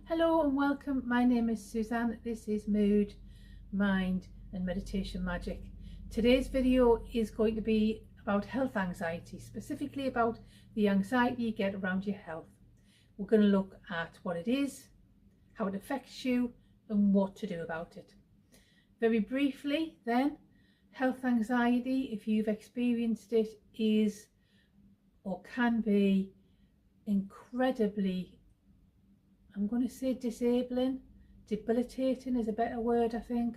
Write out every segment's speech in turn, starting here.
Hello and welcome. My name is Suzanne. This is Mood, Mind and Meditation Magic. Today's video is going to be about health anxiety, specifically about the anxiety you get around your health. We're going to look at what it is, how it affects you and what to do about it. Very briefly then, health anxiety, if you've experienced it, is or can be incredibly, I'm going to say disabling, debilitating is a better word, I think.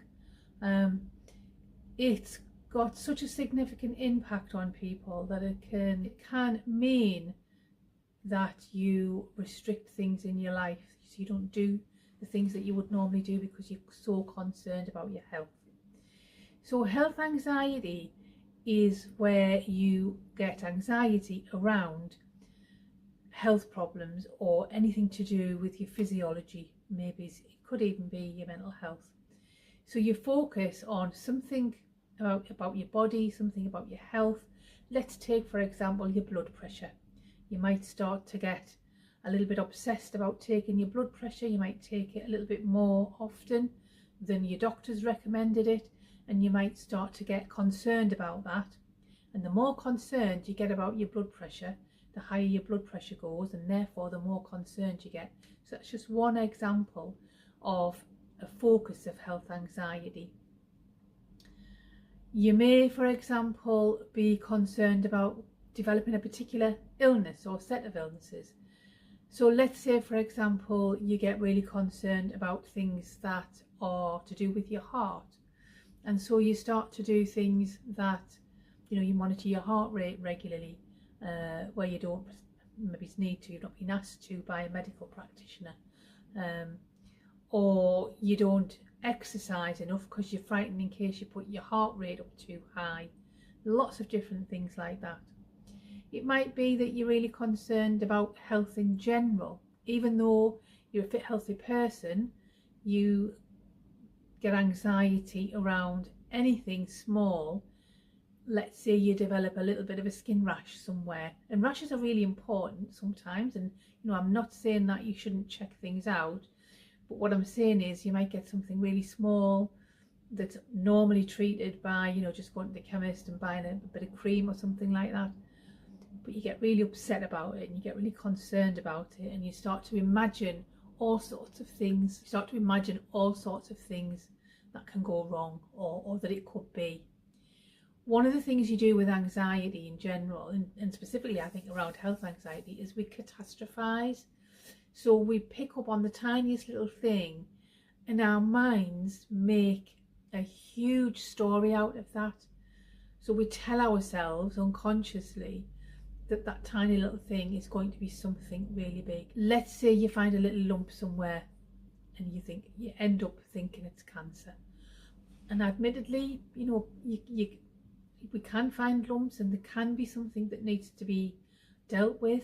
It's got such a significant impact on people that it can mean that you restrict things in your life, so you don't do the things that you would normally do because you're so concerned about your health. So health anxiety is where you get anxiety around health problems or anything to do with your physiology. Maybe it could even be your mental health. So you focus on something about your body, something about your health. Let's take, for example, your blood pressure. You might start to get a little bit obsessed about taking your blood pressure. You might take it a little bit more often than your doctors recommended it, and you might start to get concerned about that. And the more concerned you get about your blood pressure, the higher your blood pressure goes, and therefore the more concerned you get. So that's just one example of a focus of health anxiety. You may, for example, be concerned about developing a particular illness or set of illnesses. So let's say, for example, you get really concerned about things that are to do with your heart, and so you start to do things that, you monitor your heart rate regularly, where you don't maybe need to, you've not been asked to by a medical practitioner, or you don't exercise enough because you're frightened in case you put your heart rate up too high. Lots of different things like that. It might be that you're really concerned about health in general. Even though you're a fit, healthy person, you get anxiety around anything small. Let's say you develop a little bit of a skin rash somewhere, and rashes are really important sometimes, and I'm not saying that you shouldn't check things out, but what I'm saying is you might get something really small that's normally treated by just going to the chemist and buying a bit of cream or something like that, but you get really upset about it and you get really concerned about it, and you start to imagine all sorts of things. You start to imagine all sorts of things that can go wrong or that it could be. One of the things you do with anxiety in general, and specifically I think around health anxiety, is we catastrophize. So we pick up on the tiniest little thing and our minds make a huge story out of that. So we tell ourselves unconsciously that that tiny little thing is going to be something really big. Let's say you find a little lump somewhere and you end up thinking it's cancer. And admittedly, we can find lumps and there can be something that needs to be dealt with,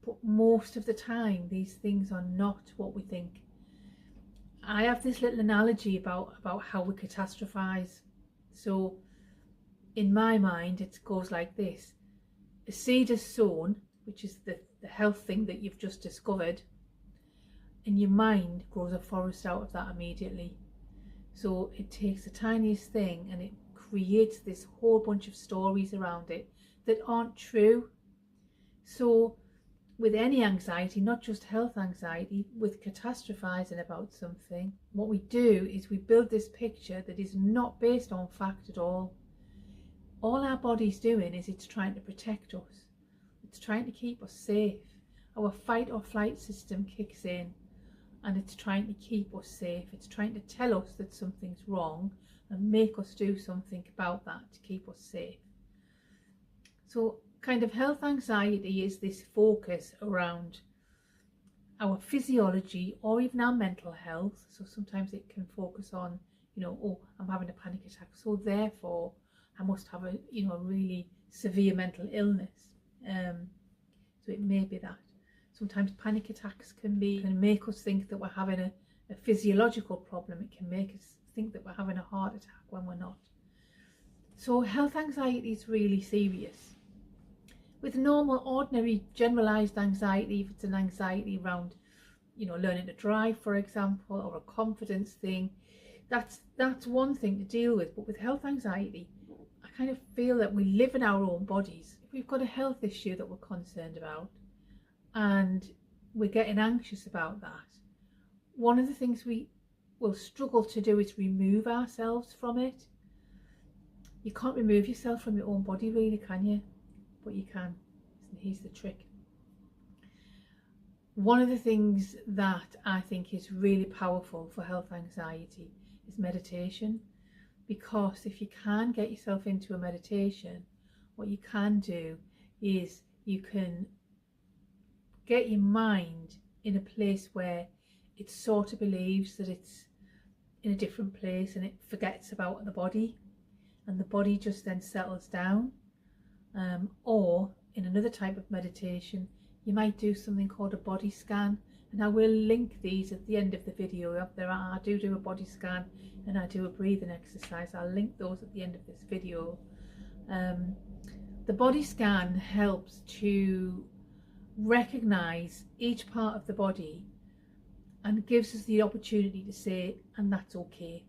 but most of the time these things are not what we think. I have this little analogy about how we catastrophize. So in my mind it goes like this: a seed is sown, which is the health thing that you've just discovered, and your mind grows a forest out of that immediately. So it takes the tiniest thing and it creates this whole bunch of stories around it that aren't true. So with any anxiety, not just health anxiety, with catastrophizing about something, what we do is we build this picture that is not based on fact at all. All our body's doing is it's trying to protect us. It's trying to keep us safe. Our fight or flight system kicks in and it's trying to keep us safe. It's trying to tell us that something's wrong and make us do something about that to keep us safe. So kind of health anxiety is this focus around our physiology or even our mental health. So sometimes it can focus on, oh, I'm having a panic attack, so therefore I must have a really severe mental illness. So it may be that. Sometimes panic attacks can make us think that we're having a physiological problem. It can make us think that we're having a heart attack when we're not. So health anxiety is really serious. With normal, ordinary, generalised anxiety, if it's an anxiety around learning to drive, for example, or a confidence thing. That's one thing to deal with. But with health anxiety, I kind of feel that we live in our own bodies. If we've got a health issue that we're concerned about and we're getting anxious about that, one of the things we will struggle to do is remove ourselves from it. You can't remove yourself from your own body, really, can you? But you can. Here's the trick. One of the things that I think is really powerful for health anxiety is meditation, because if you can get yourself into a meditation, what you can do is you can get your mind in a place where it sort of believes that it's in a different place and it forgets about the body, and the body just then settles down. Or in another type of meditation, you might do something called a body scan, and I will link these at the end of the video. I do a body scan and I do a breathing exercise. I'll link those at the end of this video. The body scan helps to recognize each part of the body and gives us the opportunity to say, and that's okay.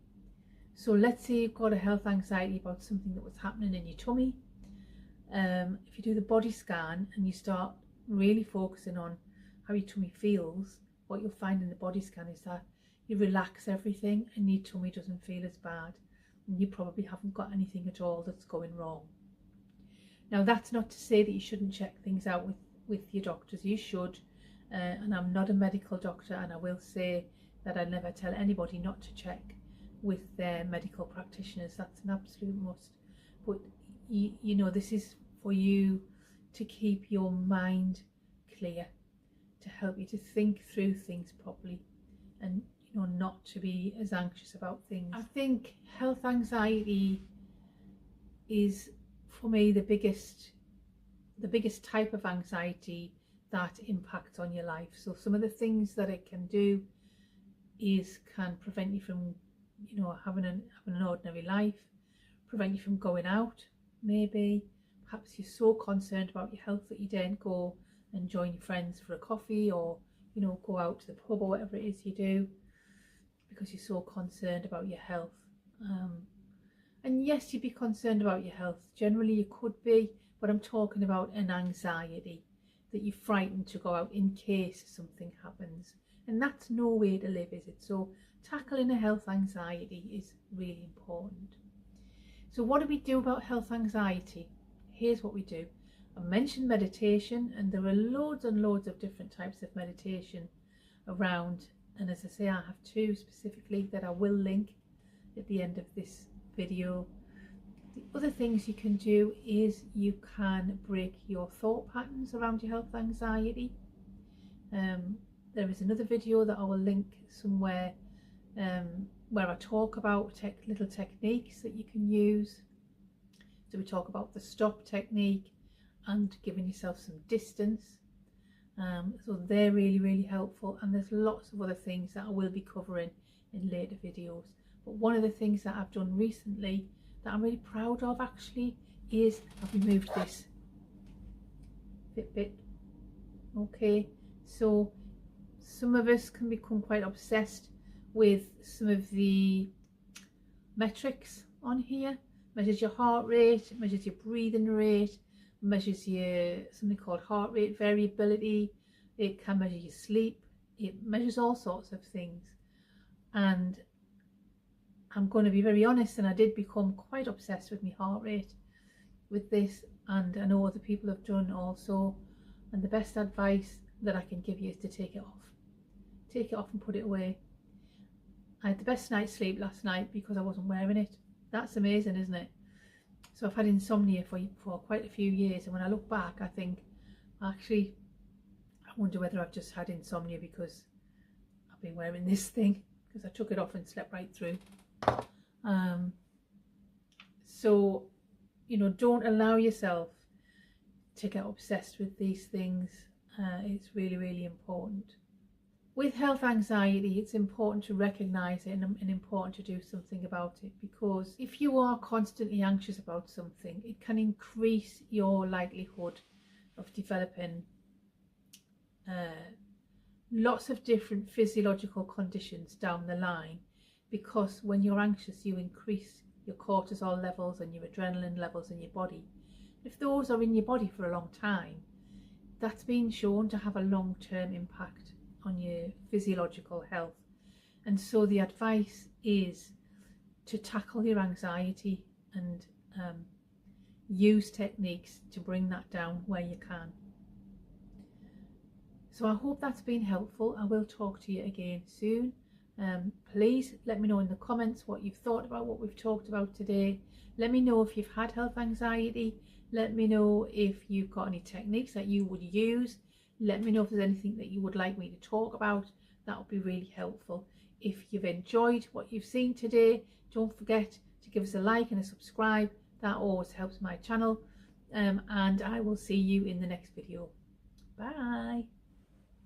So let's say you've got a health anxiety about something that was happening in your tummy. If you do the body scan and you start really focusing on how your tummy feels, what you'll find in the body scan is that you relax everything and your tummy doesn't feel as bad, and you probably haven't got anything at all that's going wrong. Now, that's not to say that you shouldn't check things out with your doctors. You should, and I'm not a medical doctor, and I will say that I never tell anybody not to check with their medical practitioners. That's an absolute must. But this is for you to keep your mind clear, to help you to think through things properly, and not to be as anxious about things. I think health anxiety is, for me, the biggest type of anxiety that impacts on your life. So some of the things that it can do can prevent you from having an ordinary life, prevent you from going out. Maybe perhaps you're so concerned about your health that you daren't go and join your friends for a coffee, or go out to the pub, or whatever it is you do, because you're so concerned about your health. And yes, you'd be concerned about your health. Generally you could be, but I'm talking about an anxiety that you're frightened to go out in case something happens, and that's no way to live, is it? So tackling a health anxiety is really important. So what do we do about health anxiety? Here's what we do. I mentioned meditation, and there are loads and loads of different types of meditation around, and as I say, I have two specifically that I will link at the end of this video. The other things you can do is you can break your thought patterns around your health anxiety. There is another video that I will link somewhere where I talk about little techniques that you can use. So we talk about the stop technique and giving yourself some distance. So they're really, really helpful, and there's lots of other things that I will be covering in later videos. But one of the things that I've done recently that I'm really proud of, actually, is I've removed this Fitbit. Okay, so some of us can become quite obsessed with some of the metrics on here. Measures your heart rate, measures your breathing rate, measures your something called heart rate variability. It can measure your sleep. It measures all sorts of things. And I'm going to be very honest, and I did become quite obsessed with my heart rate with this, and I know other people have done also. And the best advice that I can give you is to take it off. Take it off and put it away. I had the best night's sleep last night because I wasn't wearing it. That's amazing, isn't it? So I've had insomnia for quite a few years, and when I look back, I think, actually, I wonder whether I've just had insomnia because I've been wearing this thing, because I took it off and slept right through. So don't allow yourself to get obsessed with these things. It's really, really important. With health anxiety, it's important to recognise it and important to do something about it, because if you are constantly anxious about something, it can increase your likelihood of developing lots of different physiological conditions down the line, because when you're anxious you increase your cortisol levels and your adrenaline levels in your body. If those are in your body for a long time, that's been shown to have a long-term impact on your physiological health. And so the advice is to tackle your anxiety and use techniques to bring that down where you can. So I hope that's been helpful. I will talk to you again soon. Please let me know in the comments what you've thought about what we've talked about today. Let me know if you've had health anxiety. Let me know if you've got any techniques that you would use. Let me know if there's anything that you would like me to talk about. That would be really helpful. If you've enjoyed what you've seen today, don't forget to give us a like and a subscribe. That always helps my channel. And I will see you in the next video. Bye.